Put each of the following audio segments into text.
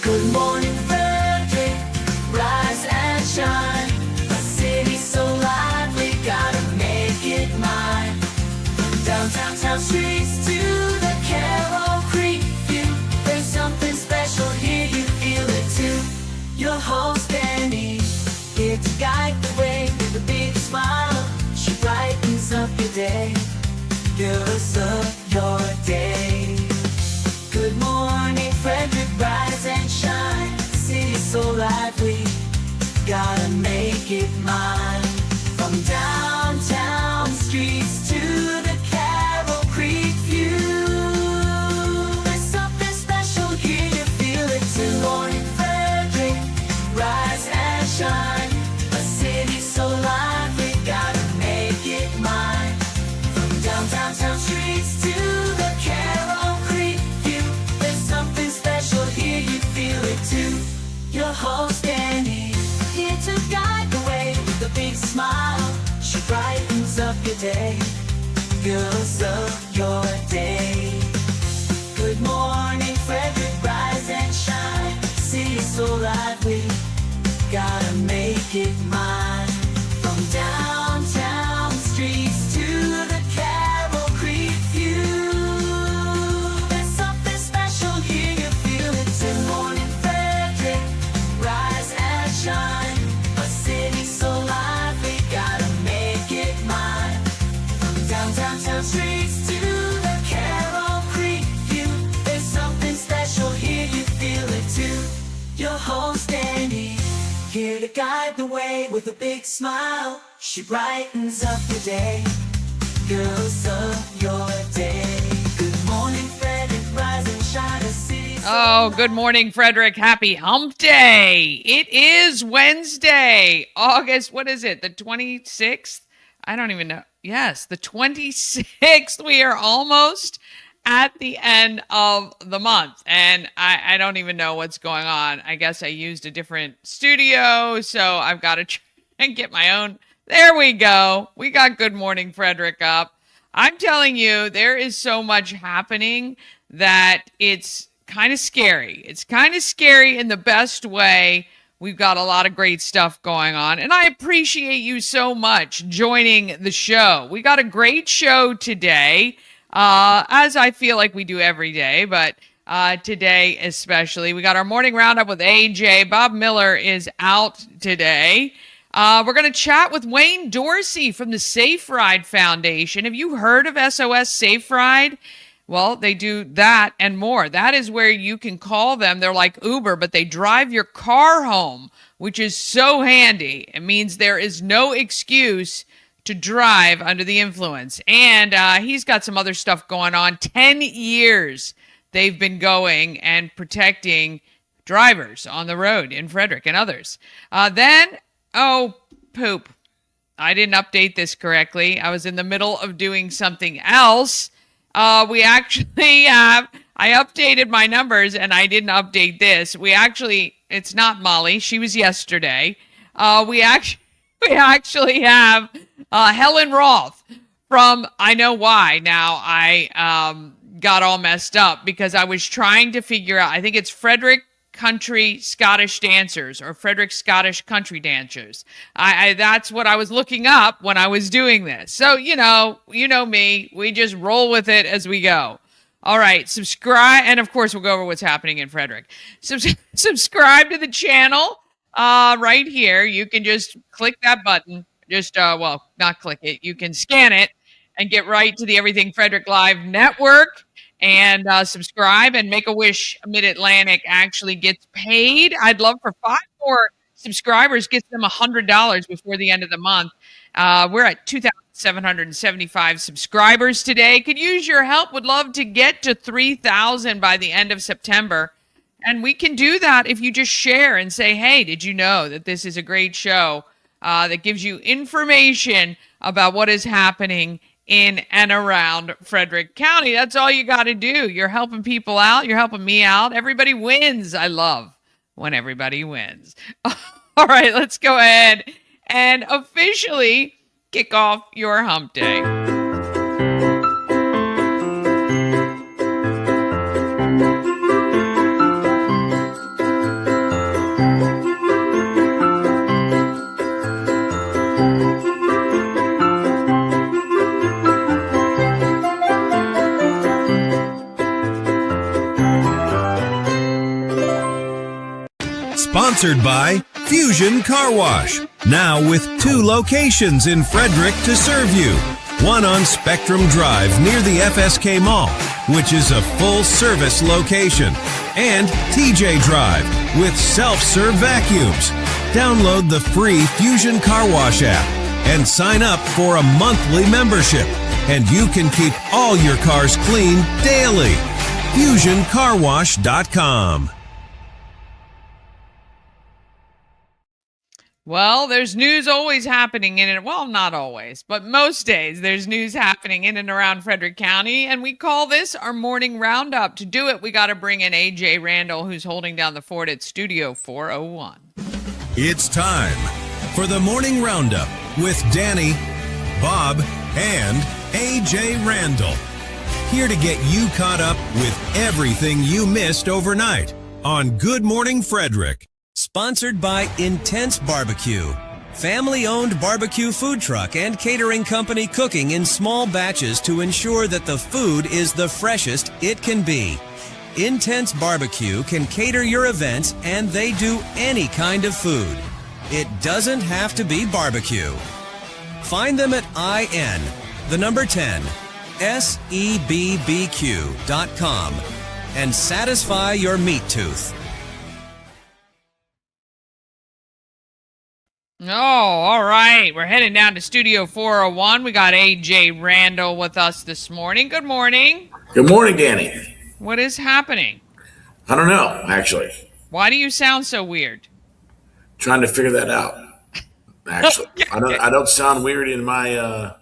Good morning, Frederick, rise and shine. A city so lively, gotta make it mine. From downtown town streets to the Carroll Creek view, there's something special here, you feel it too. Your host Dani, here to guide the way with a big smile. She brightens up your day, girls of your day. Good morning, Frederick, rise and shine. City's so lively, gotta make it mine. From downtown streets to the Carroll Creek view, there's something special here, you feel it too. Morning, Frederick, rise and shine. A city so lively, gotta make it mine. From downtown streets to the Carroll Creek view, there's something special here, you feel it too. Your host Dani, here to guide the way with a big smile. She brightens up your day, girls of your day. Good morning, Frederick, rise and shine. City's so lively, gotta make it mine. From downtown streets to the Carroll Creek view, there's something special here, you feel it too. Morning, Frederick, rise and shine. A city so lively, gotta make it mine. From downtown streets to the Carroll Creek view, there's something special here, you feel it too. Your host Dani, here to guide the way with a big smile. She brightens up your day, girls of your day. Good morning, Frederick, rise and shine. A city so Oh, good morning, Frederick. Happy Hump Day. It is Wednesday, August, what is it, the 26th? I don't even know. Yes, the 26th. We are almost at the end of the month, and I don't even know what's going on. I guess I used a different studio, so I've got to try and get my own. There we go. We got Good Morning Frederick up. I'm telling you, there is so much happening that it's kind of scary. It's kind of scary in the best way. We've got a lot of great stuff going on, and I appreciate you so much joining the show. We got a great show today, as I feel like we do every day, but today especially. We got our morning roundup with AJ. Bob Miller is out today. We're going to chat with Wayne Dorsey from the Safe Ride Foundation. Have you heard of SOS Safe Ride? Well, they do that and more. That is where you can call them. They're like Uber, but they drive your car home, which is so handy. It means there is no excuse to drive under the influence. And he's got some other stuff going on. 10 years they've been going and protecting drivers on the road in Frederick and others. Oh, poop. I didn't update this correctly. I was in the middle of doing something else. We actually have, I updated my numbers and I didn't update this. It's not Molly. She was yesterday. We actually have Helen Roth from, I know why now I got all messed up because I was trying to figure out, I think it's Frederick Country Scottish Dancers or Frederick Scottish Country Dancers. That's what I was looking up when I was doing this. So, you know me, we just roll with it as we go. All right, subscribe. And of course, we'll go over what's happening in Frederick. Subscribe to the channel right here. You can just click that button. Not click it. You can scan it and get right to the Everything Frederick Live Network. And subscribe, and Make-A-Wish Mid-Atlantic actually gets paid. I'd love for 5 more subscribers, gets them $100 before the end of the month. We're at 2,775 subscribers today. Could use your help. Would love to get to 3,000 by the end of September. And we can do that if you just share and say, hey, did you know that this is a great show that gives you information about what is happening in and around Frederick County? That's all you got to do. You're helping people out. You're helping me out. Everybody wins. I love when everybody wins. All right, let's go ahead and officially kick off your hump day. Sponsored by Fusion Car Wash. Now with 2 locations in Frederick to serve you. One on Spectrum Drive near the FSK Mall, which is a full-service location. And TJ Drive with self-serve vacuums. Download the free Fusion Car Wash app and sign up for a monthly membership. And you can keep all your cars clean daily. FusionCarWash.com. Well, there's news always happening in it. Well, not always, but most days there's news happening in and around Frederick County, and we call this our Morning Roundup. To do it, we got to bring in AJ Randall, who's holding down the fort at Studio 401. It's time for the Morning Roundup with Dani, Bob, and AJ Randall. Here to get you caught up with everything you missed overnight on Good Morning Frederick. Sponsored by In10se BBQ, family-owned barbecue food truck and catering company cooking in small batches to ensure that the food is the freshest it can be. In10se BBQ can cater your events, and they do any kind of food. It doesn't have to be barbecue. Find them at in10se BBQ.com and satisfy your meat tooth. Oh, all right. We're heading down to Studio 401. We got AJ Randall with us this morning. Good morning. Good morning, Dani. What is happening? I don't know, actually. Why do you sound so weird? Trying to figure that out. Actually, I don't sound weird in my.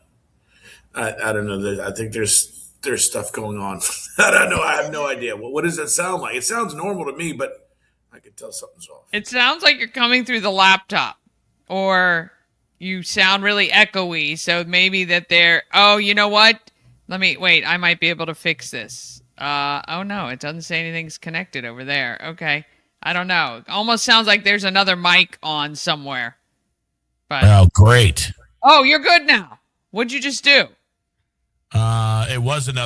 I don't know. I think there's stuff going on. I don't know. I have no idea. What does that sound like? It sounds normal to me, but I could tell something's off. It sounds like you're coming through the laptop, or you sound really echoey. So maybe that they're. Oh, you know what? Wait. I might be able to fix this. Oh no, it doesn't say anything's connected over there. Okay. I don't know. Almost sounds like there's another mic on somewhere. But oh, great. Oh, you're good now. What'd you just do? It was the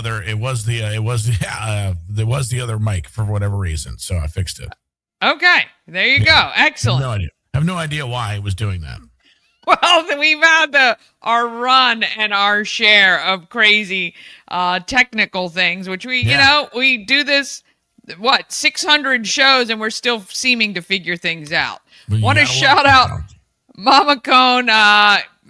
other mic for whatever reason, so I fixed it. Okay, there you go. Excellent. I have no idea why it was doing that. Well, we've had our run and our share of crazy technical things, which we do this, 600 shows, and we're still seeming to figure things out. Want to shout out Mama Cone.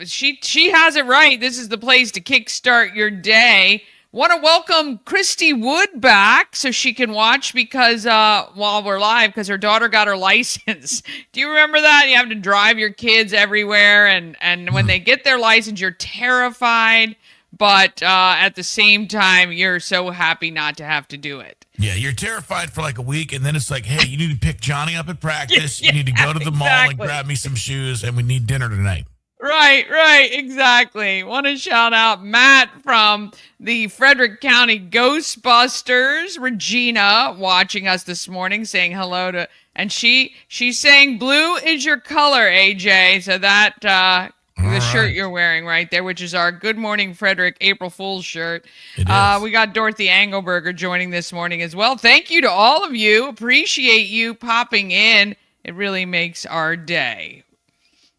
She has it right. This is the place to kickstart your day. Want to welcome Christy Wood back so she can watch because while we're live, because her daughter got her license. Do you remember that? You have to drive your kids everywhere, and when they get their license, you're terrified, but at the same time, you're so happy not to have to do it. Yeah, you're terrified for like a week, and then it's like, hey, you need to pick Johnny up at practice. You need to go to the mall and grab me some shoes, and we need dinner tonight. Right, exactly. Want to shout out Matt from the Frederick County Ghostbusters, Regina, watching us this morning, saying hello to, and she's saying blue is your color, AJ. So that the shirt you're wearing right there, which is our Good Morning Frederick April Fool's shirt. We got Dorothy Engelberger joining this morning as well. Thank you to all of you. Appreciate you popping in. It really makes our day.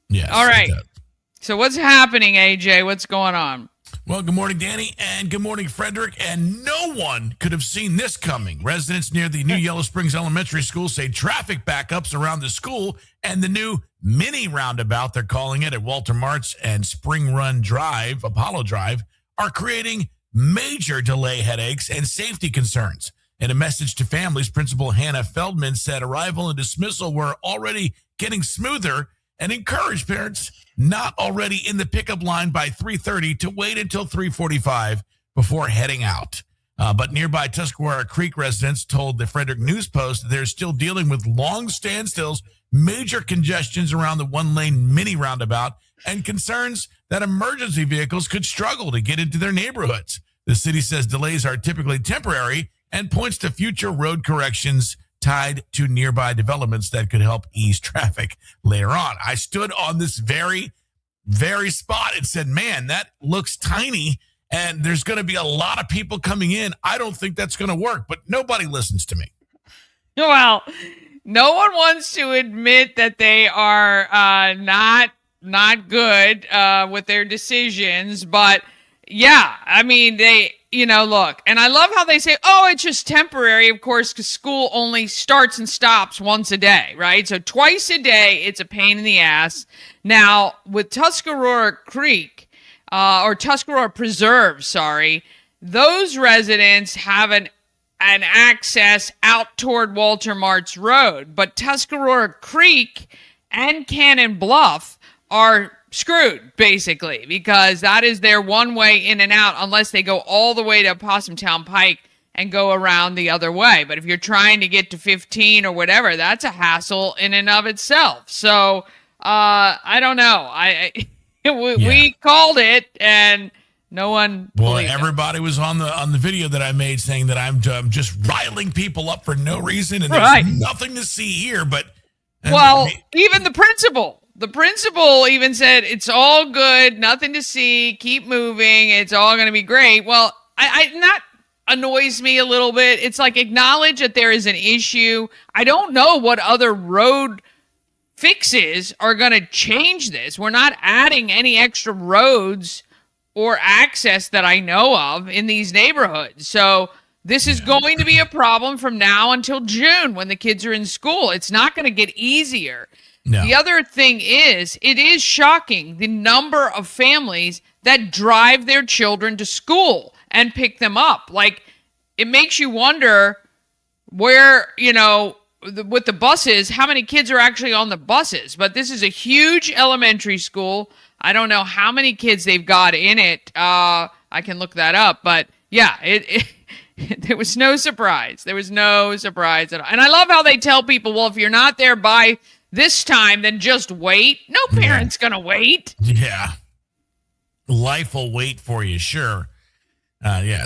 Yes. All right. So what's happening, AJ? What's going on? Well, good morning, Dani, and good morning, Frederick. And no one could have seen this coming. Residents near the new Yellow Springs Elementary School say traffic backups around the school and the new mini roundabout, they're calling it, at Walter Martz and Spring Run Drive, Apollo Drive, are creating major delay headaches and safety concerns. In a message to families, Principal Hannah Feldman said arrival and dismissal were already getting smoother and encouraged parents not already in the pickup line by 3:30 to wait until 3:45 before heading out. But nearby Tuscarora Creek residents told the Frederick News Post they're still dealing with long standstills, major congestions around the one-lane mini roundabout, and concerns that emergency vehicles could struggle to get into their neighborhoods. The city says delays are typically temporary and points to future road corrections tied to nearby developments that could help ease traffic later on. I stood on this very, very spot and said, man, that looks tiny, and there's going to be a lot of people coming in. I don't think that's going to work, but nobody listens to me. Well, No one wants to admit that they are not good with their decisions, but yeah, I mean, look, and I love how they say, oh, it's just temporary, of course, because school only starts and stops once a day, right? So twice a day, it's a pain in the ass. Now, with Tuscarora Creek, or Tuscarora Preserve, sorry, those residents have an access out toward Walter Martz Road, but Tuscarora Creek and Cannon Bluff are screwed, basically, because that is their one way in and out unless they go all the way to Possumtown Pike and go around the other way. But if you're trying to get to 15 or whatever, that's a hassle in and of itself. So I don't know. We called it, and no one. Well, everybody was on the video that I made saying that I'm just riling people up for no reason, and there's nothing to see here. But even the principal even said it's all good, nothing to see, keep moving, it's all going to be great. Well, that annoys me a little bit. It's like, acknowledge that there is an issue. I don't know what other road fixes are going to change this. We're not adding any extra roads or access that I know of in these neighborhoods. So this is going to be a problem from now until June when the kids are in school. It's not going to get easier. No. The other thing is, it is shocking the number of families that drive their children to school and pick them up. Like, it makes you wonder where, with the buses, how many kids are actually on the buses. But this is a huge elementary school. I don't know how many kids they've got in it. I can look that up. But yeah, there was no surprise. There was no surprise at all. And I love how they tell people, well, if you're not there by this time, then just wait. No parent's going to wait. Yeah. Life will wait for you, sure.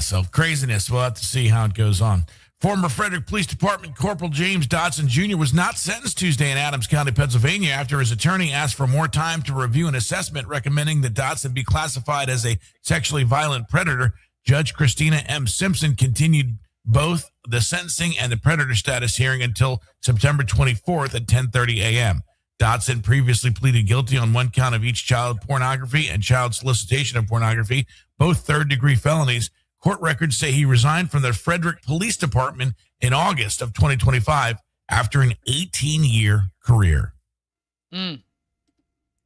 So craziness. We'll have to see how it goes on. Former Frederick Police Department Corporal James Dotson Jr. was not sentenced Tuesday in Adams County, Pennsylvania, after his attorney asked for more time to review an assessment recommending that Dotson be classified as a sexually violent predator. Judge Christina M. Simpson continued both the sentencing and the predator status hearing until September 24th at 10:30 a.m. Dotson previously pleaded guilty on one count of each child pornography and child solicitation of pornography, both third-degree felonies. Court records say he resigned from the Frederick Police Department in August of 2025 after an 18-year career.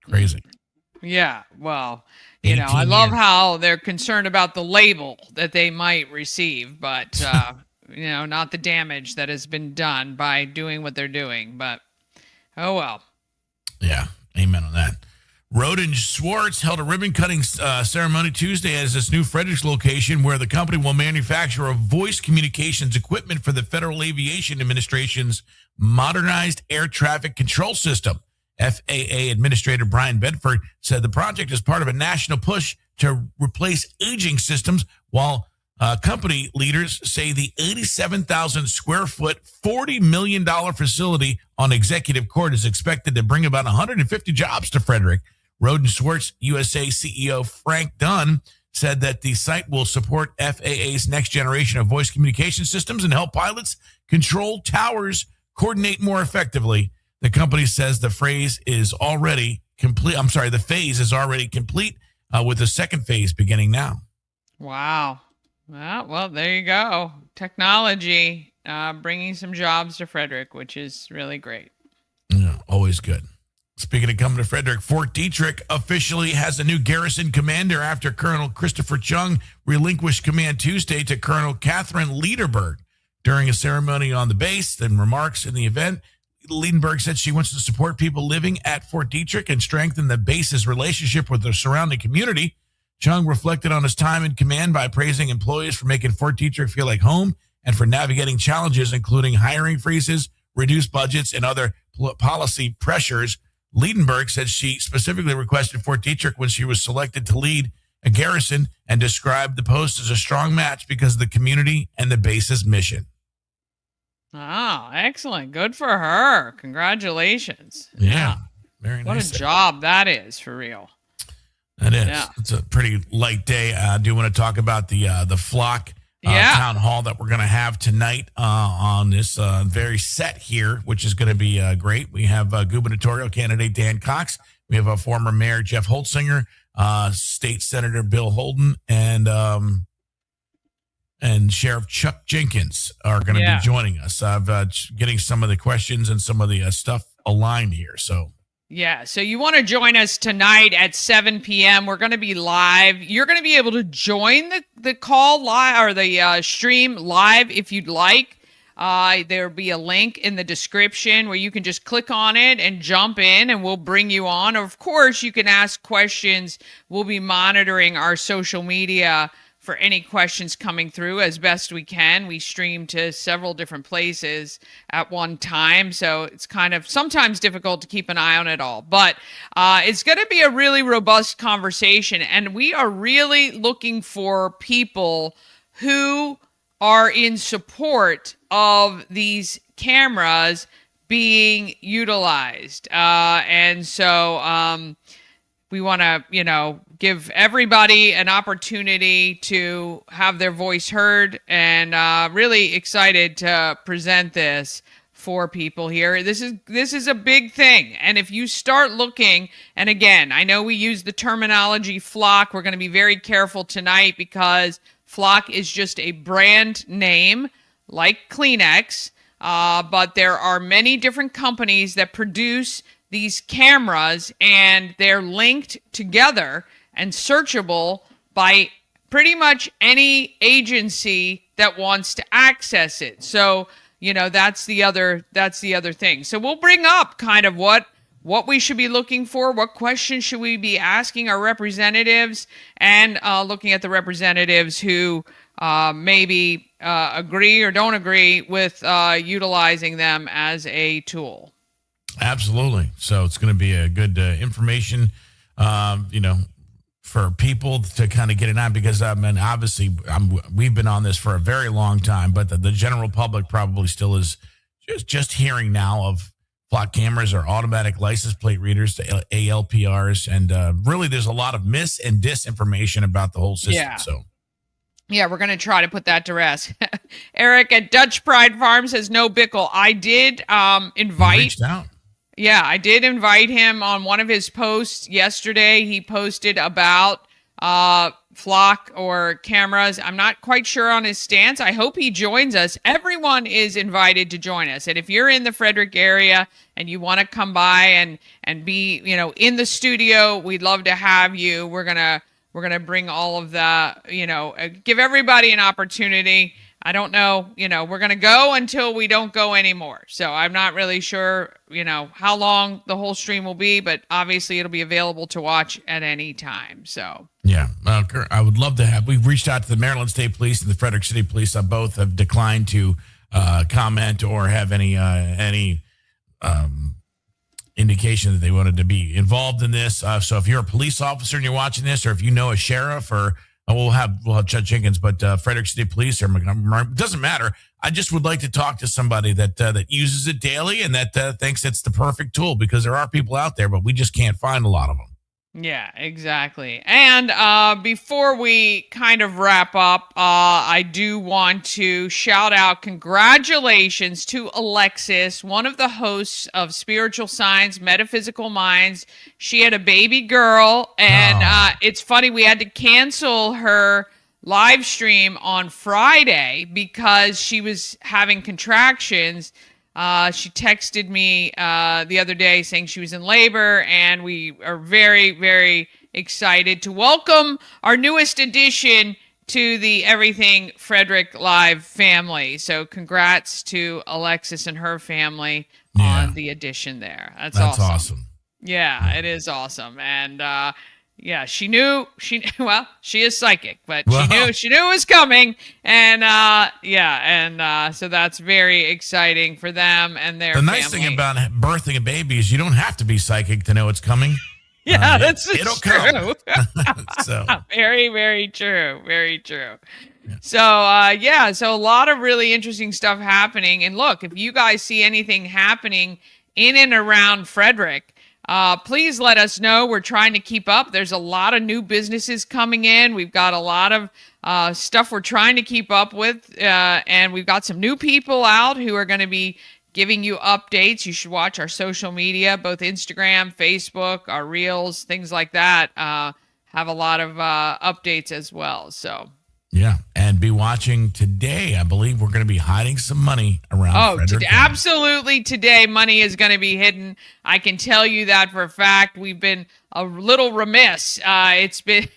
Crazy. Yeah, well, I love how they're concerned about the label that they might receive, but, not the damage that has been done by doing what they're doing. But, oh well. Yeah, amen on that. Roden Schwartz held a ribbon-cutting ceremony Tuesday at this new Frederick's location where the company will manufacture a voice communications equipment for the Federal Aviation Administration's modernized air traffic control system. FAA Administrator Brian Bedford said the project is part of a national push to replace aging systems, while company leaders say the 87,000 square foot, $40 million facility on Executive Court is expected to bring about 150 jobs to Frederick. Roden Schwartz USA CEO Frank Dunn said that the site will support FAA's next generation of voice communication systems and help pilots control towers coordinate more effectively. The company says the phase is already complete. The phase is already complete with the second phase beginning now. Wow. Well, there you go. Technology bringing some jobs to Frederick, which is really great. Yeah, always good. Speaking of coming to Frederick, Fort Detrick officially has a new garrison commander after Colonel Christopher Chung relinquished command Tuesday to Colonel Catherine Liederberg during a ceremony on the base. And remarks in the event, Liederberg said she wants to support people living at Fort Detrick and strengthen the base's relationship with the surrounding community. Chung reflected on his time in command by praising employees for making Fort Detrick feel like home and for navigating challenges, including hiring freezes, reduced budgets, and other policy pressures. Liedenberg said she specifically requested Fort Detrick when she was selected to lead a garrison and described the post as a strong match because of the community and the base's mission. Oh, excellent. Good for her. Congratulations. Yeah. Very nice. What a job that is, for real. It is. Yeah. It's a pretty light day. I do want to talk about the flock town hall that we're going to have tonight on this very set here, which is going to be great. We have gubernatorial candidate Dan Cox. We have former Mayor Jeff Holtzinger, State Senator Bill Holden, and Sheriff Chuck Jenkins are going to be joining us. Getting some of the questions and some of the stuff aligned here. So you want to join us tonight at 7 p.m. We're going to be live. You're going to be able to join the call live or the stream live if you'd like. There'll be a link in the description where you can just click on it and jump in, and we'll bring you on. Of course, you can ask questions. We'll be monitoring our social media for any questions coming through as best we can. We stream to several different places at one time, so it's kind of sometimes difficult to keep an eye on it all. But it's going to be a really robust conversation, and we are really looking for people who are in support of these cameras being utilized. And so we want to, give everybody an opportunity to have their voice heard, and really excited to present this for people here. This is a big thing. And if you start looking, and again, I know we use the terminology flock. We're going to be very careful tonight because flock is just a brand name like Kleenex, but there are many different companies that produce these cameras, and they're linked together and searchable by pretty much any agency that wants to access it. So, that's the other thing. So we'll bring up kind of what we should be looking for, what questions should we be asking our representatives, and looking at the representatives who maybe agree or don't agree with utilizing them as a tool. Absolutely. So it's going to be a good information, for people to kind of get it on, because obviously we've been on this for a very long time, but the general public probably still is just hearing now of flock cameras or automatic license plate readers, ALPRs, and really there's a lot of mis and disinformation about the whole system. Yeah. So. Yeah, we're going to try to put that to rest. Eric at Dutch Pride Farm says no Bickle. I did invite. Reached out. Yeah, I did invite him on one of his posts yesterday. He posted about flock or cameras. I'm not quite sure on his stance. I hope he joins us. Everyone is invited to join us. And if you're in the Frederick area and you want to come by and be, in the studio, we'd love to have you. We're going to bring all of the, give everybody an opportunity. I don't know, we're going to go until we don't go anymore. So I'm not really sure, how long the whole stream will be, but obviously it'll be available to watch at any time. So, yeah, I would love to have, we've reached out to the Maryland State Police and the Frederick City Police. Both have declined to comment or have any indication that they wanted to be involved in this. So if you're a police officer and you're watching this, or if you know a sheriff, or we'll have Judge Jenkins, but Frederick City Police or it doesn't matter. I just would like to talk to somebody that uses it daily and that thinks it's the perfect tool, because there are people out there, but we just can't find a lot of them. Yeah, exactly. And before we kind of wrap up, I do want to shout out congratulations to Alexis, one of the hosts of Spiritual Science, Metaphysical Minds. She had a baby girl, and it's funny, we had to cancel her live stream on Friday because she was having contractions. She texted me the other day saying she was in labor, and we are very, very excited to welcome our newest addition to the Everything Frederick Live family. So congrats to Alexis and her family on the addition there. That's awesome. Yeah, it is awesome. And yeah, she is psychic, but she knew it was coming. And so that's very exciting for them and their family. The nice thing about birthing a baby is you don't have to be psychic to know it's coming. Yeah, it'll come. So very, very true. Very true. Yeah. So a lot of really interesting stuff happening. And look, if you guys see anything happening in and around Frederick, please let us know. We're trying to keep up. There's a lot of new businesses coming in. We've got a lot of stuff we're trying to keep up with. And we've got some new people out who are going to be giving you updates. You should watch our social media, both Instagram, Facebook, our reels, things like that. Have a lot of updates as well. So. Yeah, and be watching today. I believe we're going to be hiding some money around Frederick County. Absolutely today, money is going to be hidden. I can tell you that for a fact. We've been a little remiss. It's been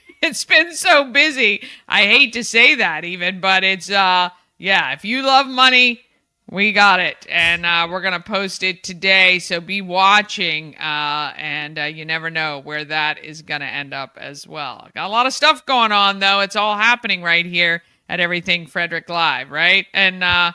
so busy. I hate to say that even, but it's, if you love money, we got it. And we're going to post it today. So be watching. And you never know where that is going to end up as well. Got a lot of stuff going on, though. It's all happening right here at Everything Frederick Live, right? And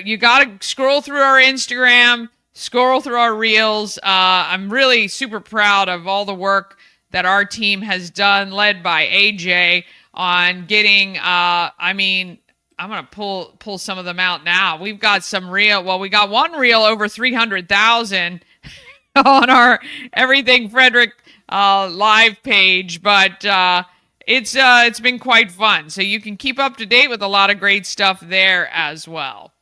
you got to scroll through our Instagram, scroll through our reels. I'm really super proud of all the work that our team has done, led by AJ, on getting, I'm going to pull some of them out now. We've got some reel. Well, we got one reel over 300,000 on our Everything Frederick live page, but it's been quite fun. So you can keep up to date with a lot of great stuff there as well.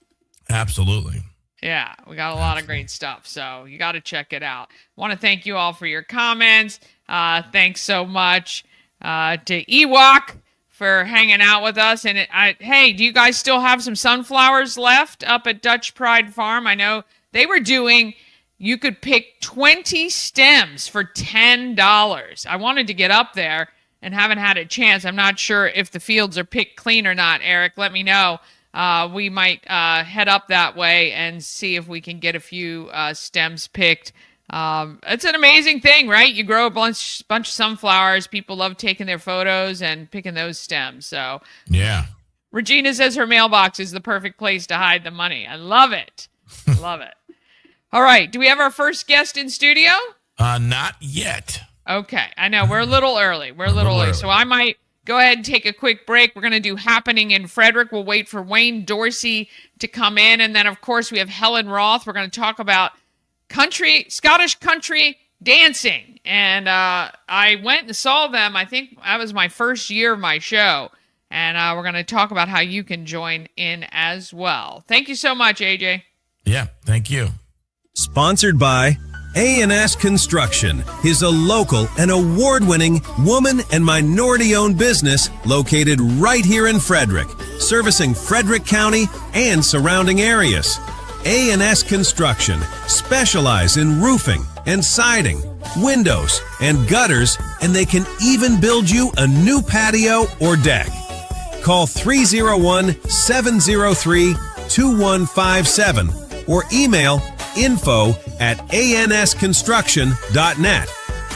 Absolutely. Yeah, we got a lot of great stuff. So you got to check it out. Want to thank you all for your comments. Thanks so much to Ewok for hanging out with us. And hey, do you guys still have some sunflowers left up at Dutch Pride Farm? I know they were doing, you could pick 20 stems for $10. I wanted to get up there and haven't had a chance. I'm not sure if the fields are picked clean or not, Eric. Let me know. We might head up that way and see if we can get a few stems picked. It's an amazing thing, right? You grow a bunch of sunflowers. People love taking their photos and picking those stems. So yeah. Regina says her mailbox is the perfect place to hide the money. I love it. Love it. All right. Do we have our first guest in studio? Not yet. Okay. I know we're a little early. We're a little early. So I might go ahead and take a quick break. We're going to do Happening in Frederick. We'll wait for Wayne Dorsey to come in. And then, of course, we have Helen Roth. We're going to talk about Scottish country dancing. And I went and saw them. I think that was my first year of my show. And we're going to talk about how you can join in as well. Thank you so much, AJ. Yeah, thank you. Sponsored by A&S Construction is a local and award-winning woman and minority-owned business located right here in Frederick, servicing Frederick County and surrounding areas. A&S Construction specialize in roofing and siding, windows and gutters, and they can even build you a new patio or deck. Call 301-703-2157 or email info@ansconstruction.net.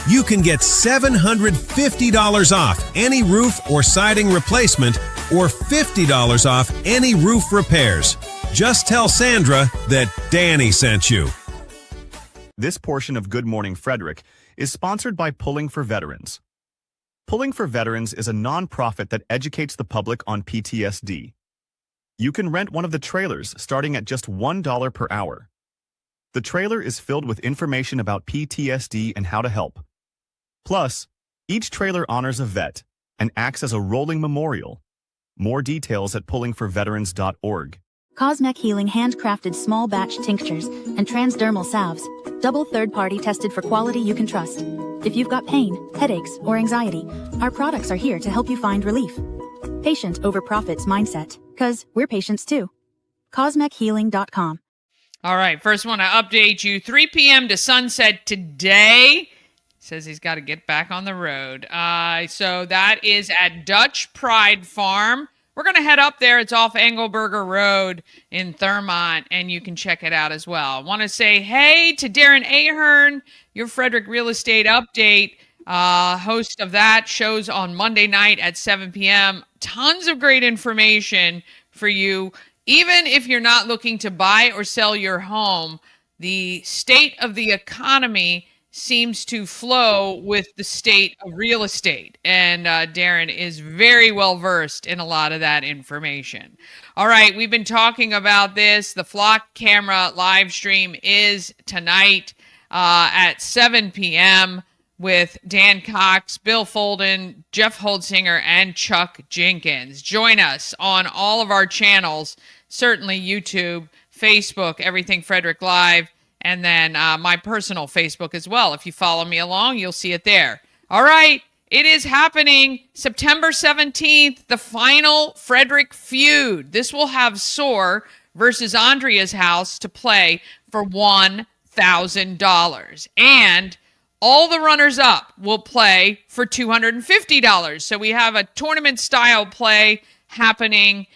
You can get $750 off any roof or siding replacement or $50 off any roof repairs. Just tell Sandra that Dani sent you. This portion of Good Morning Frederick is sponsored by Pulling for Veterans. Pulling for Veterans is a nonprofit that educates the public on PTSD. You can rent one of the trailers starting at just $1 per hour. The trailer is filled with information about PTSD and how to help. Plus, each trailer honors a vet and acts as a rolling memorial. More details at pullingforveterans.org. Cosmec Healing handcrafted small batch tinctures and transdermal salves, double third-party tested for quality you can trust. If you've got pain, headaches, or anxiety, our products are here to help you find relief. Patient over profits mindset, 'cause we're patients too. CosmecHealing.com. All right, first want to update you. 3 p.m. to sunset today. Says he's got to get back on the road. So that is at Dutch Pride Farm. We're going to head up there. It's off Engelberger Road in Thurmont, and you can check it out as well. I want to say hey to Darren Ahern, your Frederick Real Estate Update, host of that. Shows on Monday night at 7 p.m. Tons of great information for you. Even if you're not looking to buy or sell your home, the state of the economy seems to flow with the state of real estate. And Darren is very well versed in a lot of that information. All right, we've been talking about this. The Flock Camera live stream is tonight at 7 p.m. with Dan Cox, Bill Folden, Jeff Holdzinger, and Chuck Jenkins. Join us on all of our channels, certainly YouTube, Facebook, Everything Frederick Live, and then my personal Facebook as well. If you follow me along, you'll see it there. All right, it is happening September 17th, the final Frederick feud. This will have Soar versus Andrea's House to play for $1,000. And all the runners-up will play for $250. So we have a tournament-style play happening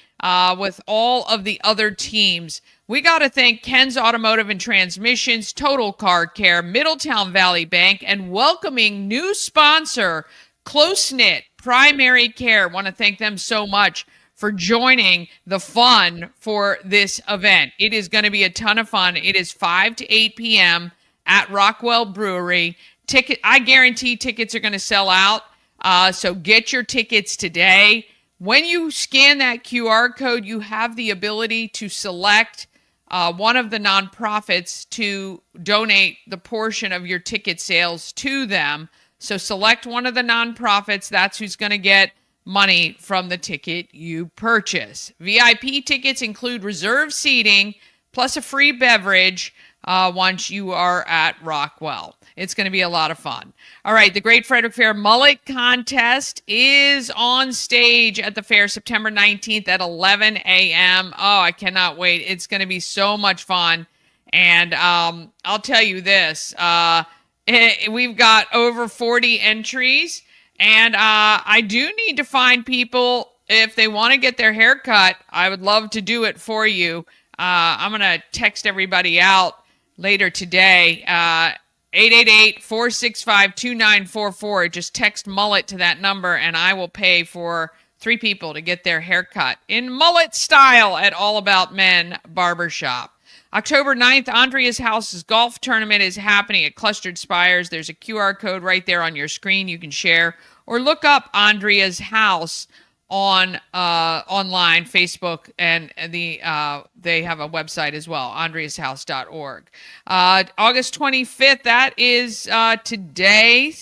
with all of the other teams. We got to thank Ken's Automotive and Transmissions, Total Car Care, Middletown Valley Bank, and welcoming new sponsor, Close Knit Primary Care. Want to thank them so much for joining the fun for this event. It is going to be a ton of fun. It is 5 to 8 p.m. at Rockwell Brewery. I guarantee tickets are going to sell out, so get your tickets today. When you scan that QR code, you have the ability to select one of the nonprofits to donate the portion of your ticket sales to them. So select one of the nonprofits. That's who's going to get money from the ticket you purchase. VIP tickets include reserved seating plus a free beverage once you are at Rockwell. It's going to be a lot of fun. All right, the Great Frederick Fair Mullet Contest is on stage at the fair September 19th at 11 a.m. Oh, I cannot wait. It's going to be so much fun. And I'll tell you this. We've got over 40 entries. And I do need to find people, if they want to get their hair cut, I would love to do it for you. I'm going to text everybody out later today. 888-465-2944. Just text mullet to that number, and I will pay for 3 people to get their hair cut in mullet style at All About Men Barbershop. October 9th, Andrea's House's golf tournament is happening at Clustered Spires. There's a QR code right there on your screen you can share, or look up Andrea's House on online, Facebook, and they have a website as well, andreashouse.org. August 25th, that is today.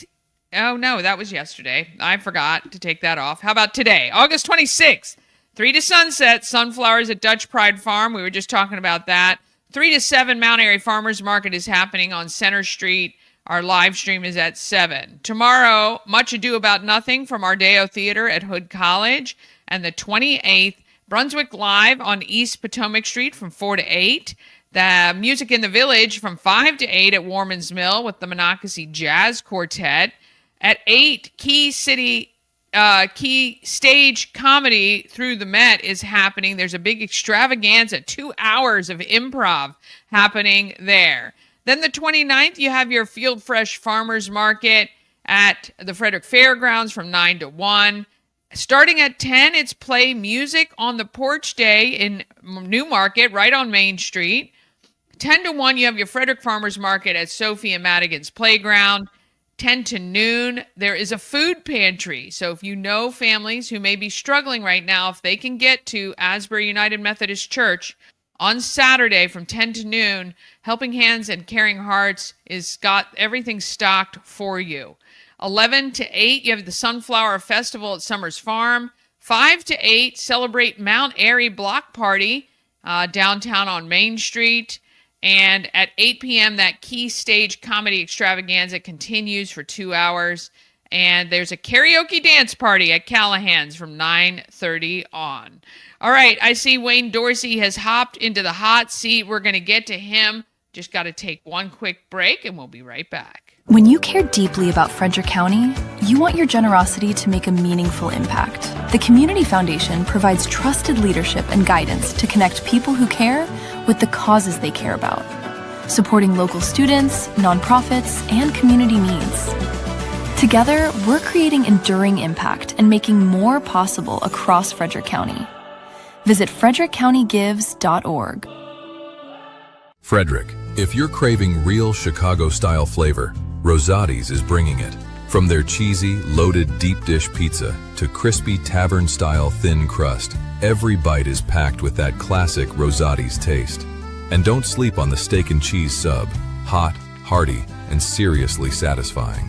Oh, no, that was yesterday. I forgot to take that off. How about today? August 26th, 3 to sunset, sunflowers at Dutch Pride Farm. We were just talking about that. 3 to 7, Mount Airy Farmers Market is happening on Center Street. Our live stream is at 7. Tomorrow, Much Ado About Nothing from Ardeo Theater at Hood College. And the 28th, Brunswick Live on East Potomac Street from 4 to 8. The Music in the Village from 5 to 8 at Warman's Mill with the Monocacy Jazz Quartet. At 8, Key Stage Comedy through the Met is happening. There's a big extravaganza, 2 hours of improv happening there. Then the 29th, you have your Field Fresh Farmers Market at the Frederick Fairgrounds from 9 to 1. Starting at 10, it's Play Music on the Porch Day in New Market, right on Main Street. 10 to 1, you have your Frederick Farmers Market at Sophie and Madigan's Playground. 10 to noon, there is a food pantry. So if you know families who may be struggling right now, if they can get to Asbury United Methodist Church on Saturday from 10 to noon, Helping Hands and Caring Hearts is got everything stocked for you. 11 to 8, you have the Sunflower Festival at Summers Farm. 5 to 8, celebrate Mount Airy Block Party downtown on Main Street. And at 8 p.m., that Key Stage Comedy Extravaganza continues for 2 hours. And there's a karaoke dance party at Callahan's from 9:30 on. All right, I see Wayne Dorsey has hopped into the hot seat. We're going to get to him. Just got to take one quick break, and we'll be right back. When you care deeply about Frederick County, you want your generosity to make a meaningful impact. The Community Foundation provides trusted leadership and guidance to connect people who care with the causes they care about, supporting local students, nonprofits, and community needs. Together, we're creating enduring impact and making more possible across Frederick County. Visit frederickcountygives.org. Frederick, if you're craving real Chicago-style flavor, Rosati's is bringing it. From their cheesy, loaded deep dish pizza to crispy tavern-style thin crust, every bite is packed with that classic Rosati's taste. And don't sleep on the steak and cheese sub, hot, hearty, and seriously satisfying.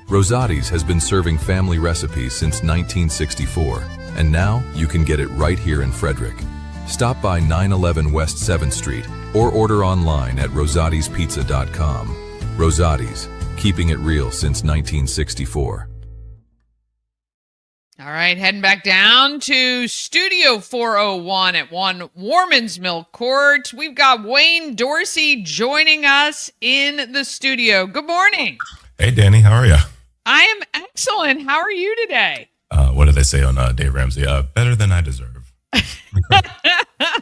Rosati's has been serving family recipes since 1964, and now you can get it right here in Frederick. Stop by 911 West 7th Street or order online at rosatispizza.com. Rosati's, keeping it real since 1964. All right, heading back down to Studio 401 at 1 Warman's Mill Court. We've got Wayne Dorsey joining us in the studio. Good morning. Hey, Dani, how are you? I am excellent. How are you today? What did they say on Dave Ramsey? Better than I deserve.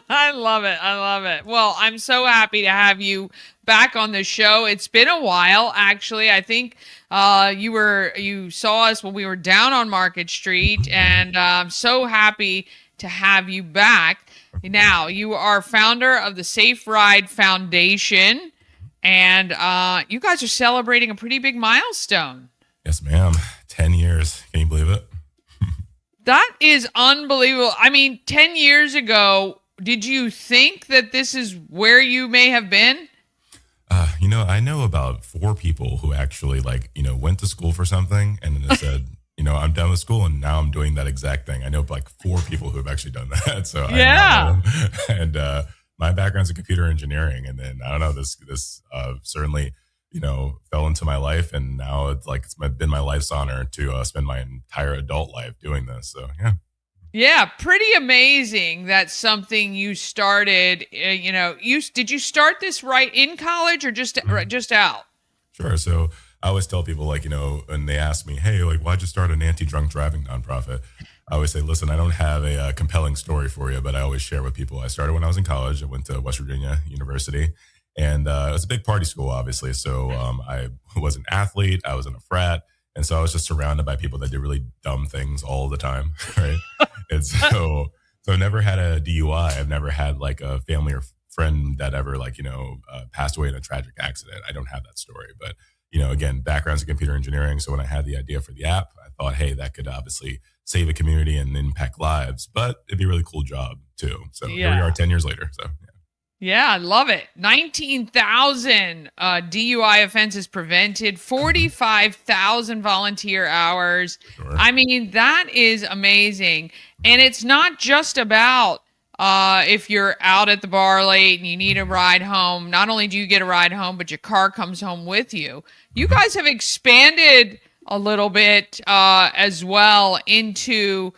I love it. I love it. Well, I'm so happy to have you back on the show. It's been a while, actually. I think you saw us when we were down on Market Street, and I'm so happy to have you back. Now, you are founder of the Safe Ride Foundation, and you guys are celebrating a pretty big milestone. Yes, ma'am. 10 years. Can you believe it? That is unbelievable. I mean, 10 years ago, did you think that this is where you may have been? I know about 4 people who actually went to school for something and then said, I'm done with school and now I'm doing that exact thing. I know 4 people who have actually done that. So yeah. I know them. And my background's in computer engineering. And then I don't know, this certainly, fell into my life. And now it's been my life's honor to spend my entire adult life doing this. So, yeah. Yeah, pretty amazing. That's something you started. Did you start this right in college or just out? Sure. So I always tell people, when they ask me, hey, why'd you start an anti-drunk driving nonprofit? I always say, listen, I don't have a compelling story for you, but I always share with people. I started when I was in college. I went to West Virginia University, and it was a big party school, obviously. So I was an athlete. I was in a frat. And so I was just surrounded by people that did really dumb things all the time, right? And so I never had a DUI. I've never had a family or friend that ever passed away in a tragic accident. I don't have that story. But, again, background's in computer engineering. So when I had the idea for the app, I thought, hey, that could obviously save a community and impact lives, but it'd be a really cool job too. So here we are 10 years later. So yeah. Yeah, I love it. 19,000 DUI offenses prevented, 45,000 volunteer hours. Sure. I mean, that is amazing. And it's not just about if you're out at the bar late and you need a ride home. Not only do you get a ride home, but your car comes home with you. You guys have expanded a little bit as well into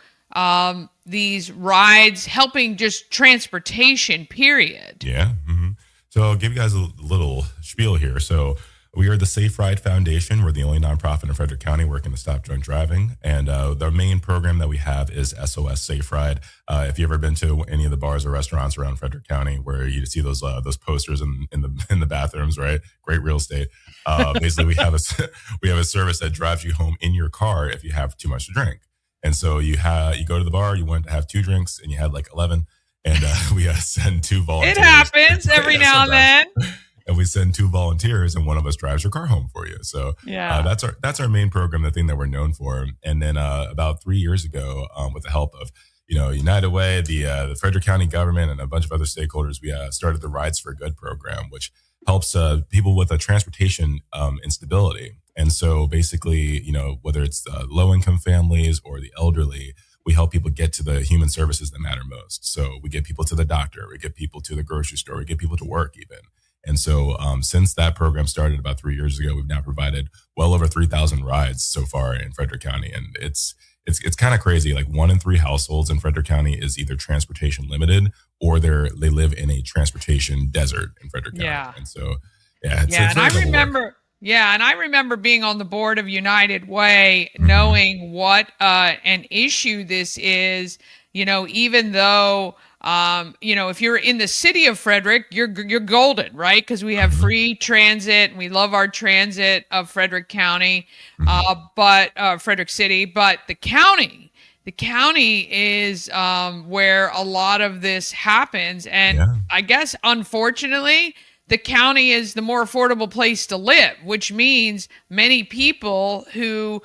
these rides, helping just transportation, period. Yeah. Mm-hmm. So I'll give you guys a little spiel here. So we are the Safe Ride Foundation. We're the only nonprofit in Frederick County working to stop drunk driving. And the main program that we have is SOS Safe Ride. If you've ever been to any of the bars or restaurants around Frederick County where you see those posters in the bathrooms, right? Great real estate. Basically, we have a service that drives you home in your car if you have too much to drink. And so you go to the bar, you want to have 2 drinks, and you had 11, and we send 2 volunteers. It happens every now and then. And we send 2 volunteers, and one of us drives your car home for you. So yeah, that's our main program, the thing that we're known for. And then about 3 years ago, with the help of United Way, the Frederick County government, and a bunch of other stakeholders, we started the Rides for Good program, which helps people with a transportation instability. And so basically, whether it's low-income families or the elderly, we help people get to the human services that matter most. So we get people to the doctor, we get people to the grocery store, we get people to work even. And so since that program started about 3 years ago, we've now provided well over 3,000 rides so far in Frederick County. And it's kind of crazy. 1 in 3 households in Frederick County is either transportation limited or they live in a transportation desert in Frederick County. Yeah. And so, it's and I really remember... Yeah, and I remember being on the board of United Way, knowing what an issue this is. Even though if you're in the city of Frederick, you're golden, right? Because we have free transit, and we love our transit of Frederick County, but Frederick City. But the county is where a lot of this happens, and I guess unfortunately, the county is the more affordable place to live, which means many people who,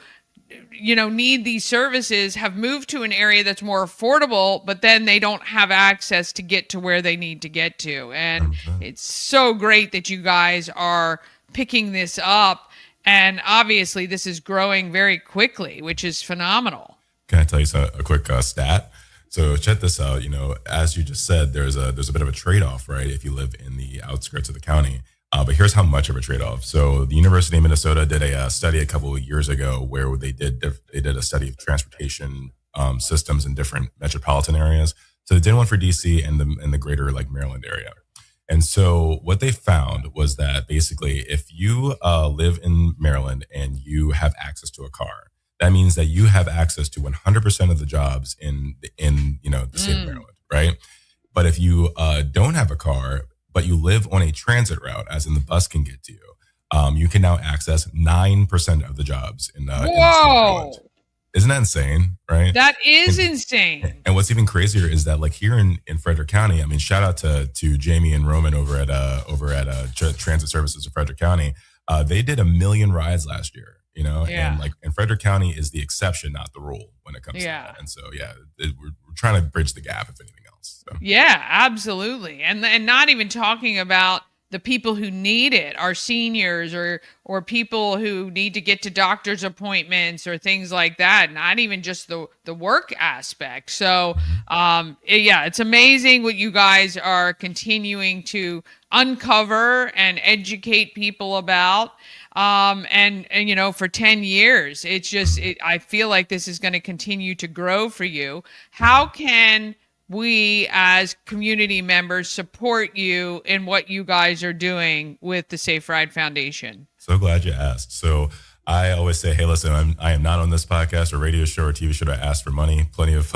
need these services have moved to an area that's more affordable, but then they don't have access to get to where they need to get to. And it's so great that you guys are picking this up. And obviously, this is growing very quickly, which is phenomenal. Can I tell you a quick stat? So check this out. As you just said, there's a bit of a trade-off, right? If you live in the outskirts of the county. But here's how much of a trade-off. So the University of Minnesota did a study a couple of years ago where they did a study of transportation systems in different metropolitan areas. So they did one for DC and the greater Maryland area. And so what they found was that basically if you live in Maryland and you have access to a car, that means that you have access to 100% of the jobs in the state of Maryland, right? But if you don't have a car, but you live on a transit route, as in the bus can get to you, you can now access 9% of the jobs in the state of Maryland. Isn't that insane, right? That is insane. And what's even crazier is that here in Frederick County, I mean, shout out to Jamie and Roman over at Transit Services of Frederick County. They did 1 million rides last year, and Frederick County is the exception, not the rule when it comes to that. And so, we're trying to bridge the gap, if anything else. So. Yeah, absolutely. And not even talking about the people who need it, our seniors or people who need to get to doctor's appointments or things like that, not even just the work aspect. So, it's amazing what you guys are continuing to uncover and educate people about. And for 10 years, it's just, I feel like this is going to continue to grow for you. How can we as community members support you in what you guys are doing with the Safe Ride Foundation? So glad you asked. So I always say, hey, listen, I am not on this podcast or radio show or TV show to ask for money. Plenty of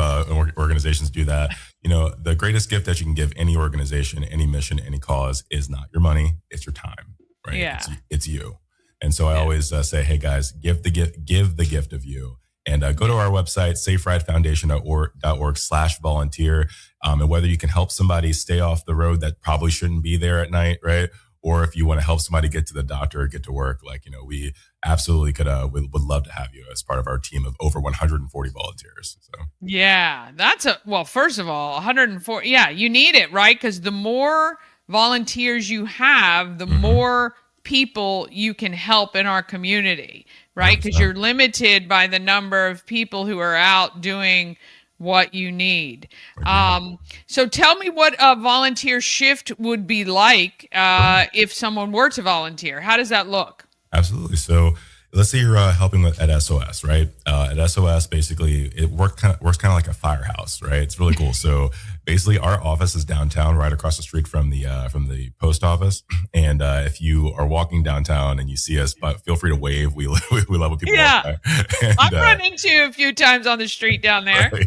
organizations do that. The greatest gift that you can give any organization, any mission, any cause is not your money. It's your time, right? Yeah. It's you. And so I always say, hey guys, give the gift of you. And go to our website, saferidefoundation.org/volunteer. And whether you can help somebody stay off the road that probably shouldn't be there at night, right? Or if you want to help somebody get to the doctor or get to work, we absolutely would love to have you as part of our team of over 140 volunteers. So. Yeah, first of all, 104. Yeah, you need it, right? Because the more volunteers you have, the more people you can help in our community, right? Because you're limited by the number of people who are out doing what you need. So tell me what a volunteer shift would be like if someone were to volunteer. How does that look? Absolutely. So let's say you're helping at SOS, right? At SOS, basically, it works kind of like a firehouse, right? It's really cool. So basically, our office is downtown, right across the street from the post office. And if you are walking downtown and you see us, but feel free to wave. We love when people walk by. And, I've run into you a few times on the street down there. Right.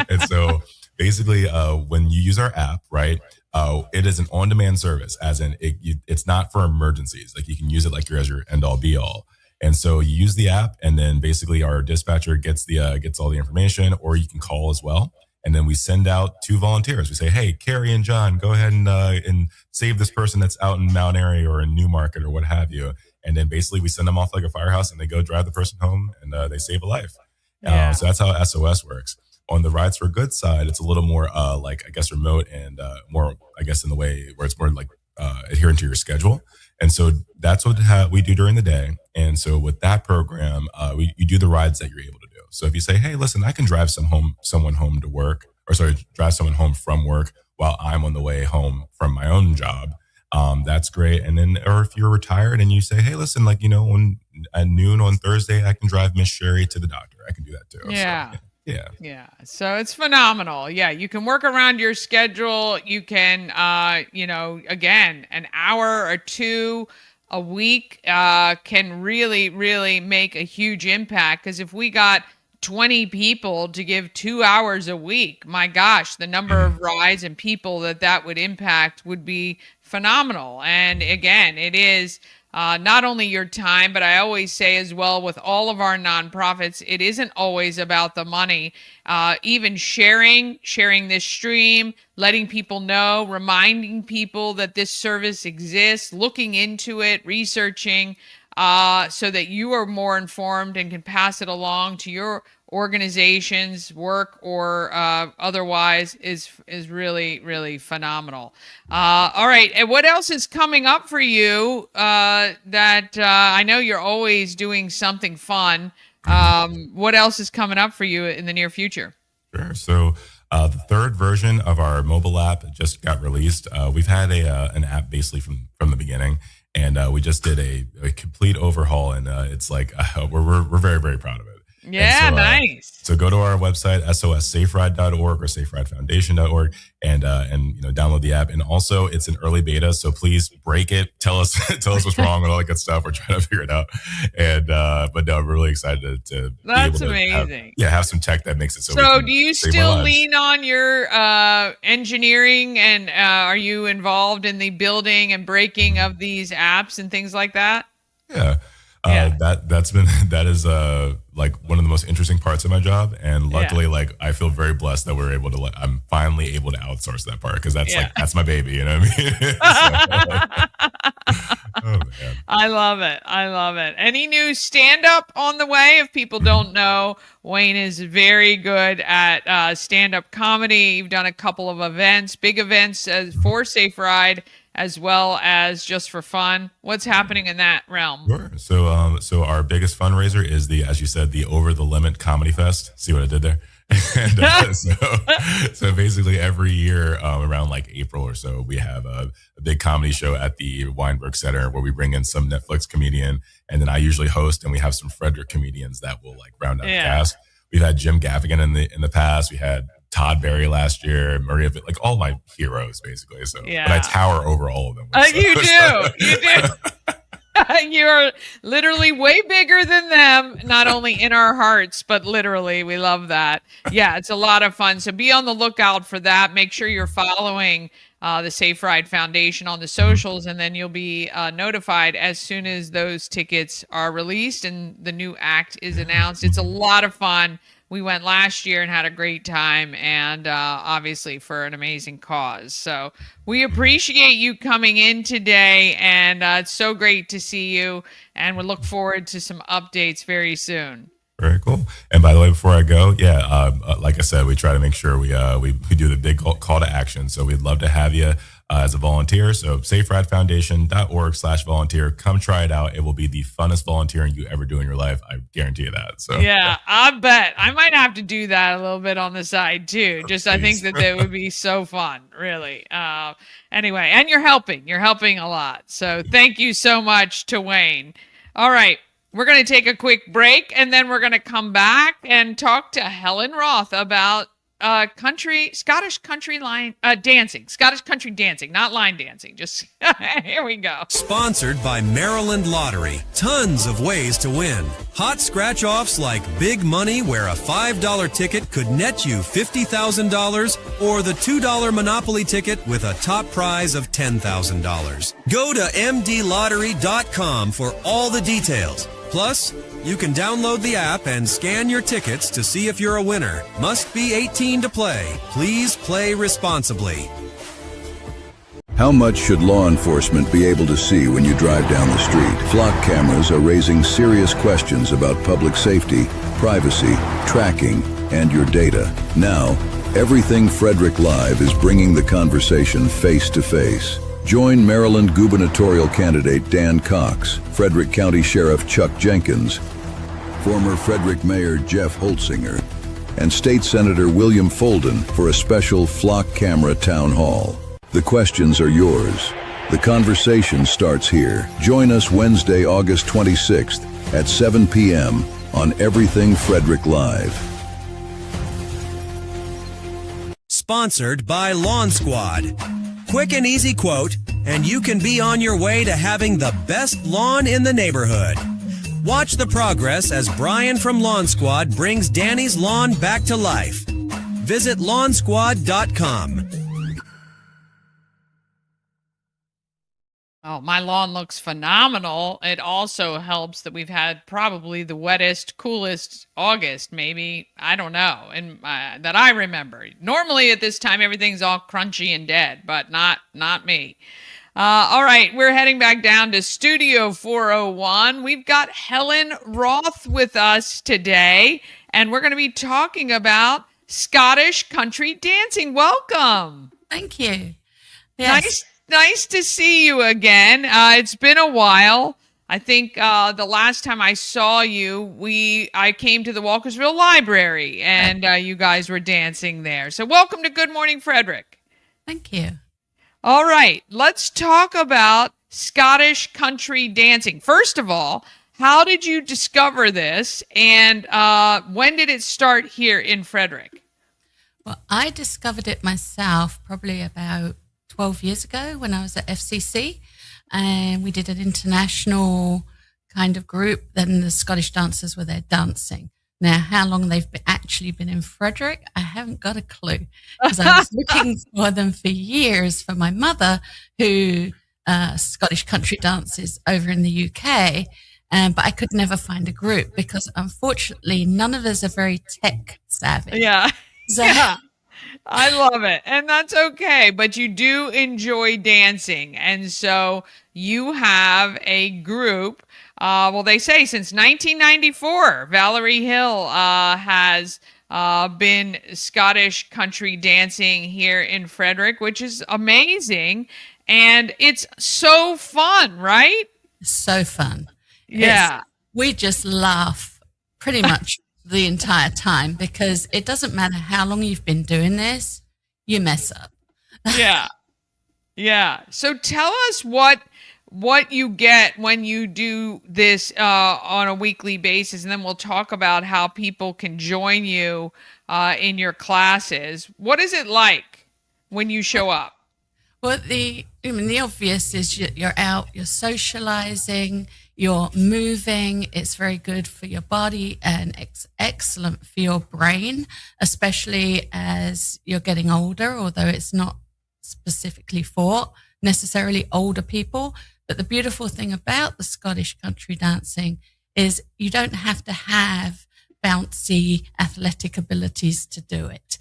And so basically, when you use our app, right? It is an on-demand service, as in it's not for emergencies. You can use it as your end-all be-all. And so you use the app, and then basically our dispatcher gets all the information, or you can call as well. And then we send out 2 volunteers. We say, hey, Carrie and John, go ahead and save this person that's out in Mount Airy or in Newmarket or what have you. And then basically we send them off like a firehouse, and they go drive the person home, and they save a life. Yeah. So that's how SOS works. On the Rides for Good side, it's a little more remote and more, in the way where it's more adherent to your schedule. And so that's what we do during the day. And so with that program, you do the rides that you're able to do. So if you say, hey, listen, I can drive someone home to work, drive someone home from work while I'm on the way home from my own job, that's great. And then, or if you're retired and you say, hey, listen, at noon on Thursday, I can drive Miss Sherry to the doctor. I can do that too. Yeah. So, Yeah. So it's phenomenal. Yeah. You can work around your schedule. You can, again, an hour or 2 a week can really, really make a huge impact. Because if we got 20 people to give 2 hours a week, my gosh, the number of rides and people that would impact would be phenomenal. And again, it is not only your time, but I always say as well with all of our nonprofits, it isn't always about the money. Even sharing this stream, letting people know, reminding people that this service exists, looking into it, researching, so that you are more informed and can pass it along to your organizations, work or otherwise, is really, really phenomenal. All right. And what else is coming up for you that I know you're always doing something fun. What else is coming up for you in the near future? Sure. So the third version of our mobile app just got released. We've had an app basically from the beginning, and we just did a complete overhaul, and it's like we're very, very proud of it. Yeah, so, nice. So go to our website, sossaferide.org or saferidefoundation.org, and download the app. And also, it's an early beta, so please break it. Tell us what's wrong and all that good stuff. We're trying to figure it out. And but no, we're really excited to That's be able to amazing. have some tech that makes it so. So do you still lean on your engineering, and are you involved in the building and breaking of these apps and things like that? Yeah. That is like one of the most interesting parts of my job, and luckily like I feel very blessed that we're able to I'm finally able to outsource that part, because that's my baby, you know what I mean? Oh man, I love it. Any new stand-up on the way? If people don't know, Wayne is very good at stand-up comedy. You've done a couple of events, big events for Safe Ride, as well as just for fun. What's happening in that realm? Sure. So our biggest fundraiser is as you said, the Over the Limit Comedy Fest. See what I did there? And so basically every year around like April or so, we have a big comedy show at the Weinberg Center where we bring in some Netflix comedian, and then I usually host, and we have some Frederick comedians that will like round out the cast. We've had Jim Gaffigan in the past. We had Todd Berry last year, Maria, like all my heroes basically. So, but I tower over all of them. You do. You're literally way bigger than them, not only in our hearts, but literally. We love that. Yeah, it's a lot of fun. So be on the lookout for that. Make sure you're following the Safe Ride Foundation on the socials, and then you'll be notified as soon as those tickets are released and the new act is announced. It's a lot of fun. We went last year and had a great time, and obviously for an amazing cause. So we appreciate you coming in today, and it's so great to see you, and we look forward to some updates very soon. Very cool. And by the way, before I go, like I said, we try to make sure we do the big call to action. So we'd love to have you as a volunteer. So saferidefoundation.org/volunteer. Come try it out. It will be the funnest volunteering you ever do in your life. I guarantee you that. So yeah, I bet I might have to do that a little bit on the side too. I think that would be so fun, really. Anyway, and you're helping a lot. So thank you so much to Wayne. All right. We're going to take a quick break, and then we're going to come back and talk to Helen Roth about Scottish country dancing, not line dancing. Just here we go. Sponsored by Maryland Lottery. Tons of ways to win. Hot scratch-offs like big money, where a $5 ticket could net you $50,000, or the $2 Monopoly ticket with a top prize of $10,000. Go to mdlottery.com for all the details. Plus, you can download the app and scan your tickets to see if you're a winner. Must be 18 to play. Please play responsibly. How much should law enforcement be able to see when you drive down the street? Flock cameras are raising serious questions about public safety, privacy, tracking, and your data. Now, Everything Frederick Live is bringing the conversation face to face. Join Maryland gubernatorial candidate Dan Cox, Frederick County Sheriff Chuck Jenkins, former Frederick Mayor Jeff Holtzinger, and State Senator William Folden for a special flock camera town hall. The questions are yours. The conversation starts here. Join us Wednesday, August 26th at 7 p.m. on Everything Frederick Live. Sponsored by Lawn Squad. Quick and easy quote, and you can be on your way to having the best lawn in the neighborhood. Watch the progress as Brian from Lawn Squad brings Danny's lawn back to life. Visit lawnsquad.com. Oh, my lawn looks phenomenal. It also helps that we've had probably the wettest, coolest August, maybe, I don't know, and that I remember. Normally at this time, everything's all crunchy and dead, but not me. All right, we're heading back down to Studio 401. We've got Helen Roth with us today, and we're going to be talking about Scottish country dancing. Welcome. Thank you. Yes. Nice to see you again. It's been a while. I think the last time I saw you, I came to the Walkersville Library, and you guys were dancing there. So welcome to Good Morning Frederick. Thank you. All right, let's talk about Scottish country dancing. First of all, how did you discover this, and when did it start here in Frederick? Well, I discovered it myself probably about 12 years ago when I was at FCC, and we did an international kind of group. Then the Scottish dancers were there dancing. Now, how long they've actually been in Frederick, I haven't got a clue, because I was looking for them for years for my mother, who Scottish country dances over in the UK, but I could never find a group because, unfortunately, none of us are very tech savvy. Yeah. So, yeah. I love it. And that's okay. But you do enjoy dancing. And so you have a group. Well, they say since 1994, Valerie Hill has been Scottish country dancing here in Frederick, which is amazing. And it's so fun, right? So fun. Yeah. We just laugh pretty much the entire time because it doesn't matter how long you've been doing this, you mess up. Yeah. Yeah. So tell us what you get when you do this on a weekly basis, and then we'll talk about how people can join you in your classes. What is it like when you show up? Well, the obvious is you're out, you're socializing, you're moving. It's very good for your body and excellent for your brain, especially as you're getting older, although it's not specifically for necessarily older people. But the beautiful thing about the Scottish country dancing is you don't have to have bouncy athletic abilities to do it.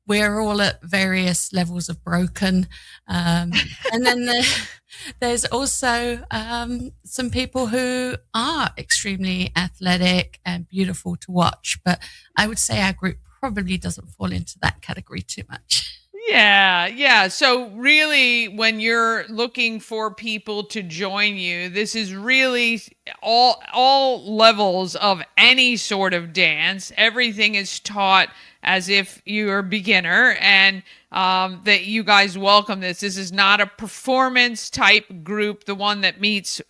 We're all at various levels of broken. And then there's also some people who are extremely athletic and beautiful to watch. But I would say our group probably doesn't fall into that category too much. Yeah. So really, when you're looking for people to join you, this is really all levels of any sort of dance. Everything is taught as if you're a beginner, and that you guys welcome this. This is not a performance type group, the one that meets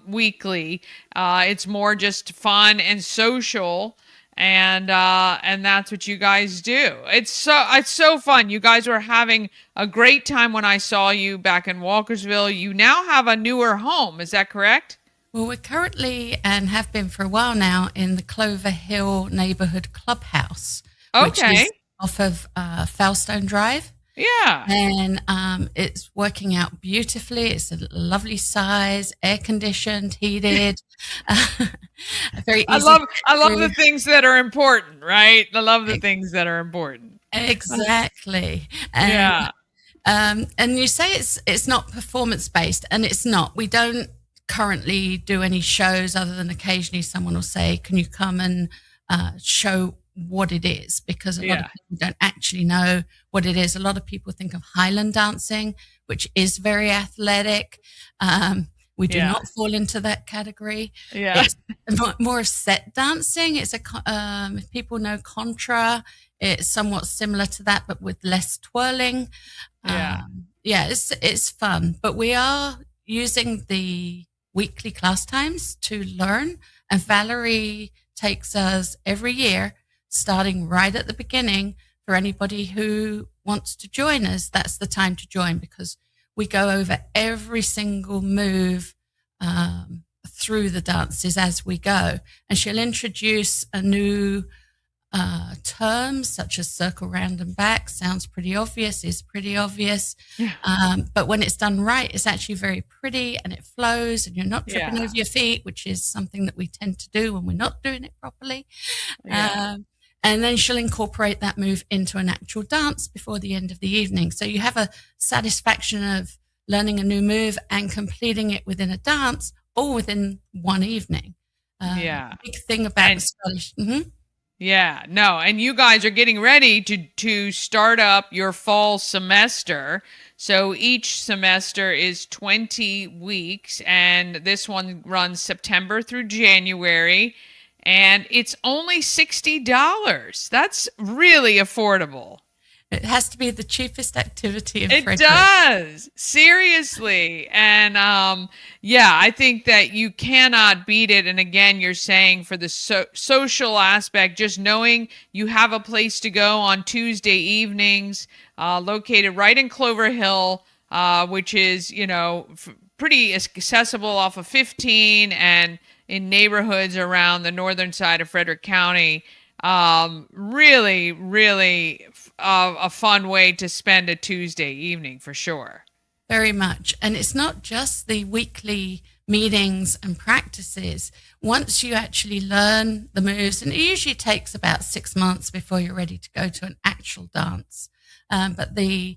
weekly. It's more just fun and social. And that's what you guys do. It's so fun. You guys were having a great time when I saw you back in Walkersville. You now have a newer home. Is that correct? Well, we're currently and have been for a while now in the Clover Hill Neighborhood Clubhouse, which is off of Foulstone Drive. Yeah. And it's working out beautifully. It's a lovely size, air conditioned, heated. Very easy. I love the things that are important, right? I love the things that are important. Exactly. And, yeah. And you say it's not performance based, and it's not. We don't currently do any shows other than occasionally someone will say, "Can you come and show what it is?" Because a lot of people don't actually know what it is. A lot of people think of Highland dancing, which is very athletic. We do not fall into that category. Yeah. It's more of set dancing. It's if people know contra, it's somewhat similar to that, but with less twirling. It's fun. But we are using the weekly class times to learn. And Valerie takes us every year, starting right at the beginning. For anybody who wants to join us, that's the time to join, because we go over every single move through the dances as we go. And she'll introduce a new term, such as circle, round and back. Sounds pretty obvious, is pretty obvious. But when it's done right, it's actually very pretty and it flows and you're not tripping over your feet, which is something that we tend to do when we're not doing it properly. And then she'll incorporate that move into an actual dance before the end of the evening. So you have a satisfaction of learning a new move and completing it within a dance, all within one evening. Big thing about the Scottish. Yeah, no, and you guys are getting ready to start up your fall semester. So each semester is 20 weeks, and this one runs September through January, and it's only $60. That's really affordable. It has to be the cheapest activity in Frederick. It does. Seriously. And I think that you cannot beat it. And again, you're saying for the social aspect, just knowing you have a place to go on Tuesday evenings, located right in Clover Hill, which is, pretty accessible off of 15 and in neighborhoods around the northern side of Frederick County. Really, really a fun way to spend a Tuesday evening for sure. Very much. And it's not just the weekly meetings and practices. Once you actually learn the moves, and it usually takes about 6 months before you're ready to go to an actual dance. But the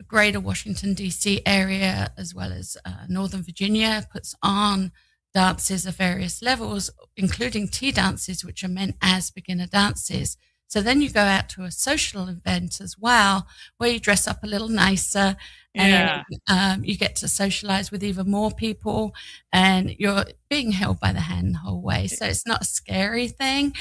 greater Washington, D.C. area, as well as Northern Virginia, puts on dances of various levels, including tea dances, which are meant as beginner dances. So then you go out to a social event as well, where you dress up a little nicer and you get to socialize with even more people, and you're being held by the hand the whole way. So it's not a scary thing.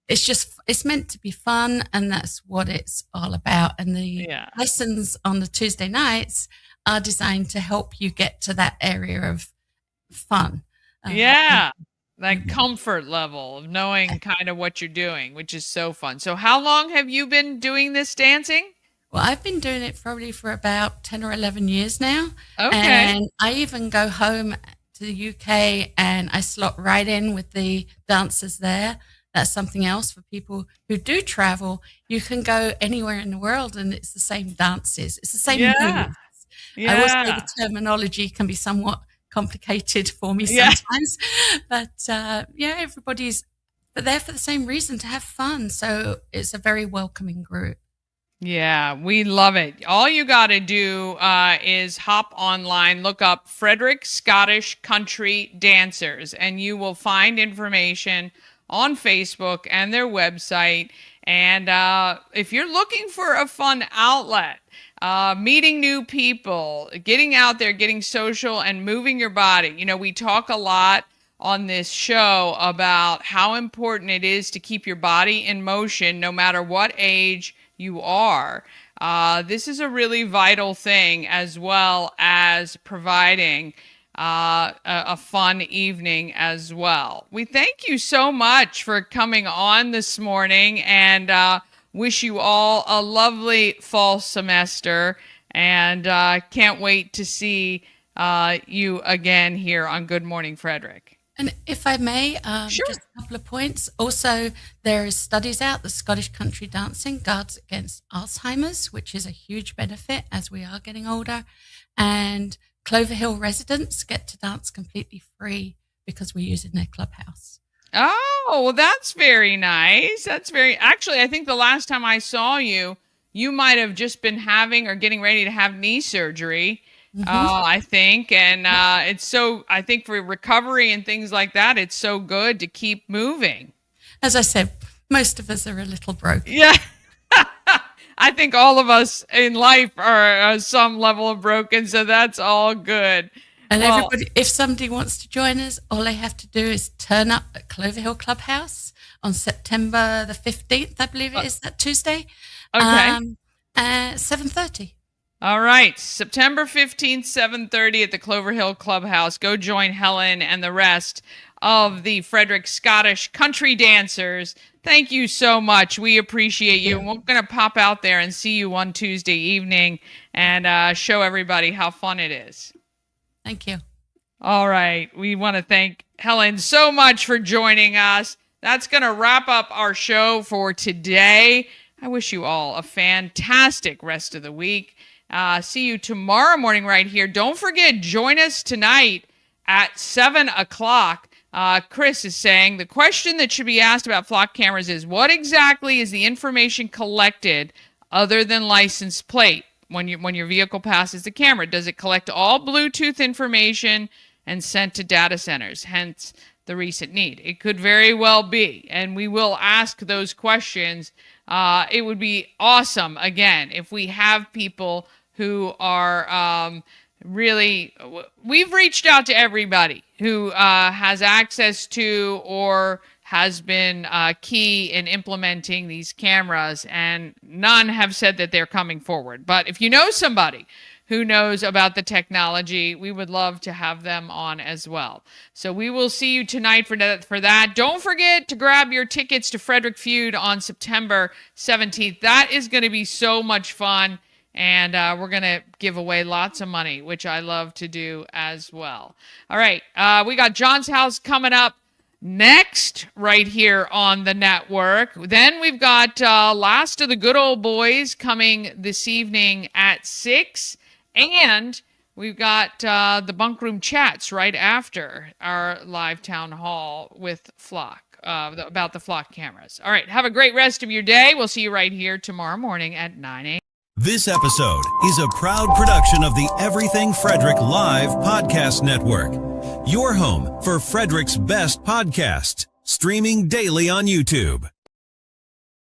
It's meant to be fun, and that's what it's all about. And the lessons on the Tuesday nights are designed to help you get to that area of fun. That comfort level of knowing kind of what you're doing, which is so fun. So how long have you been doing this dancing? Well, I've been doing it probably for about 10 or 11 years now. Okay. And I even go home to the UK and I slot right in with the dancers there. That's something else for people who do travel. You can go anywhere in the world and it's the same dances. It's the same moves. I will say the terminology can be somewhat complicated for me sometimes, but everybody's there for the same reason, to have fun. So it's a very welcoming group. Yeah, we love it. All you got to do is hop online, look up Frederick Scottish Country Dancers, and you will find information on Facebook and their website. And if you're looking for a fun outlet, meeting new people, getting out there, getting social, and moving your body. We talk a lot on this show about how important it is to keep your body in motion no matter what age you are. This is a really vital thing, as well as providing a fun evening as well. We thank you so much for coming on this morning, and wish you all a lovely fall semester, and can't wait to see you again here on Good Morning Frederick. And if I may, just a couple of points. Also, there is studies out that Scottish country dancing guards against Alzheimer's, which is a huge benefit as we are getting older. And Clover Hill residents get to dance completely free because we're using their clubhouse. Oh, well, that's very nice. Actually, I think the last time I saw you, you might have just been having or getting ready to have knee surgery. I think. And I think for recovery and things like that, it's so good to keep moving. As I said, most of us are a little broken. Yeah. I think all of us in life are some level of broken, so that's all good. And everybody, if somebody wants to join us, all they have to do is turn up at Clover Hill Clubhouse on September the 15th, I believe it is, that Tuesday. Okay. 7:30. All right. September 15th, 7:30 at the Clover Hill Clubhouse. Go join Helen and the rest of the Frederick Scottish Country Dancers. Thank you so much. We appreciate you. We're going to pop out there and see you one Tuesday evening and show everybody how fun it is. Thank you. All right. We want to thank Helen so much for joining us. That's going to wrap up our show for today. I wish you all a fantastic rest of the week. See you tomorrow morning right here. Don't forget, join us tonight at 7 o'clock. Chris is saying the question that should be asked about flock cameras is, what exactly is the information collected other than license plate? when your vehicle passes the camera? Does it collect all Bluetooth information and sent to data centers? Hence the recent need. It could very well be, and we will ask those questions. It would be awesome, again, if we have people who are really, we've reached out to everybody who has access to or has been key in implementing these cameras, and none have said that they're coming forward. But if you know somebody who knows about the technology, we would love to have them on as well. So we will see you tonight for that. Don't forget to grab your tickets to Frederick Feud on September 17th. That is going to be so much fun. And we're going to give away lots of money, which I love to do as well. All right. We got John's House coming up next right here on the network. Then we've got Last of the Good Old Boys coming this evening at 6. And we've got the Bunk Room Chats right after our live town hall with Flock, about the Flock cameras. All right. Have a great rest of your day. We'll see you right here tomorrow morning at 9 a.m. This episode is a proud production of the Everything Frederick Live Podcast Network. Your home for Frederick's best podcasts, streaming daily on YouTube.